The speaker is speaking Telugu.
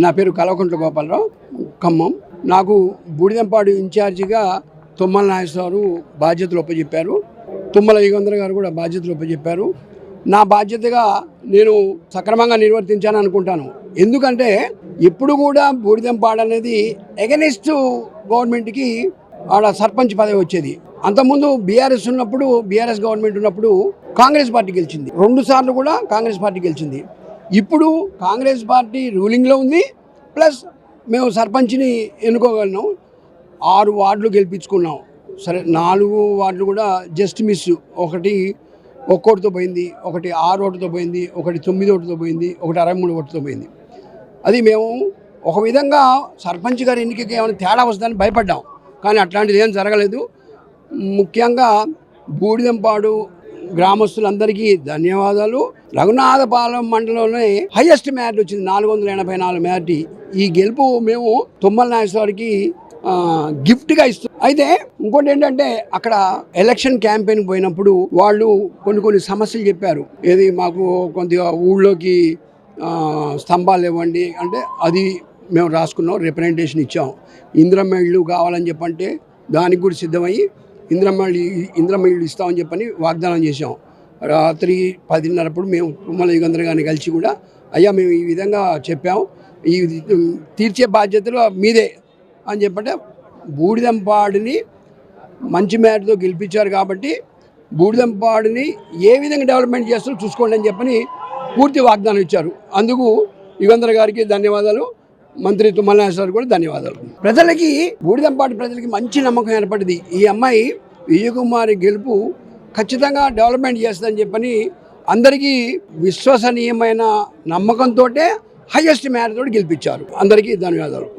నా పేరు కల్వకుంట్ల గోపాలరావు, ఖమ్మం. నాకు బూడిదంపాడు ఇన్ఛార్జిగా తుమ్మల నాగేశ్వరరావు బాధ్యతలు ఒప్పచెప్పారు. తుమ్మల యుగంధర్ గారు కూడా బాధ్యతలు ఒప్పచెప్పారు. నా బాధ్యతగా నేను సక్రమంగా నిర్వర్తించాను అనుకుంటాను. ఎందుకంటే ఇప్పుడు కూడా బూడిదంపాడు అనేది ఎగనెస్ట్ గవర్నమెంట్కి ఆడ సర్పంచ్ పదవి వచ్చేది. అంతకుముందు బీఆర్ఎస్ ఉన్నప్పుడు, బీఆర్ఎస్ గవర్నమెంట్ ఉన్నప్పుడు కాంగ్రెస్ పార్టీ గెలిచింది. 2 సార్లు కూడా కాంగ్రెస్ పార్టీ గెలిచింది. ఇప్పుడు కాంగ్రెస్ పార్టీ రూలింగ్లో ఉంది, ప్లస్ మేము సర్పంచ్ని ఎన్నుకోగలిగినాం. 6 వార్డులు గెలిపించుకున్నాం. సరే, 4 వార్డులు కూడా జస్ట్ మిస్. ఒకటి 1 ఓటుతో పోయింది, ఒకటి 6 ఓటుతో పోయింది, ఒకటి 9 ఓటుతో పోయింది, ఒకటి 63 ఓటుతో పోయింది. అది మేము ఒక విధంగా సర్పంచ్ గారి ఎన్నికకి ఏమైనా తేడా వస్తుందని భయపడ్డాం, కానీ అట్లాంటిది ఏం జరగలేదు. ముఖ్యంగా బూడిదంపాడు గ్రామస్తులందరికీ ధన్యవాదాలు. రఘునాథపాలెం మండలంలోనే హైయెస్ట్ మ్యారిటీ వచ్చింది, 484 మ్యారిటీ. ఈ గెలుపు మేము తుమ్మల నాగేశ్వరరావుకి గిఫ్ట్గా ఇస్తాం. అయితే ఇంకోటి ఏంటంటే, అక్కడ ఎలక్షన్ క్యాంపెయిన్ పోయినప్పుడు వాళ్ళు కొన్ని సమస్యలు చెప్పారు. ఏది మాకు కొద్దిగా ఊళ్ళోకి స్తంభాలు ఇవ్వండి అంటే, అది మేము రాసుకున్నాం, రిప్రజెంటేషన్ ఇచ్చాం. ఇందిరమ్మ ఇళ్ళు కావాలని చెప్పంటే దానికి కూడా సిద్ధమయ్యి ఇందిరమ్మ ఇళ్ళు ఇస్తామని చెప్పని వాగ్దానం చేసాం. రాత్రి 10:30 మేము తుమ్మల యుగంధర్ గారిని కలిసి కూడా, అయ్యా మేము ఈ విధంగా చెప్పాం, ఈ తీర్చే బాధ్యతలు మీదే అని చెప్పంటే, బూడిదంపాడుని మంచి మేరతో గెలిపించారు కాబట్టి బూడిదంపాడుని ఏ విధంగా డెవలప్మెంట్ చేస్తారో చూసుకోండి అని చెప్పని పూర్తి వాగ్దానం ఇచ్చారు. అందుకు యుగంధర్ గారికి ధన్యవాదాలు, మంత్రి తుమ్మల నాగేశ్వరరావు కూడా ధన్యవాదాలు. ప్రజలకి, బూడిదంపాడు ప్రజలకి మంచి నమ్మకం ఏర్పడింది. ఈ అమ్మాయి విజయకుమారి గెలుపు ఖచ్చితంగా డెవలప్మెంట్ చేస్తుందని చెప్పని అందరికీ విశ్వసనీయమైన నమ్మకంతో హైయెస్ట్ మ్యారేజ్ తోటి గెలిపించారు. అందరికీ ధన్యవాదాలు.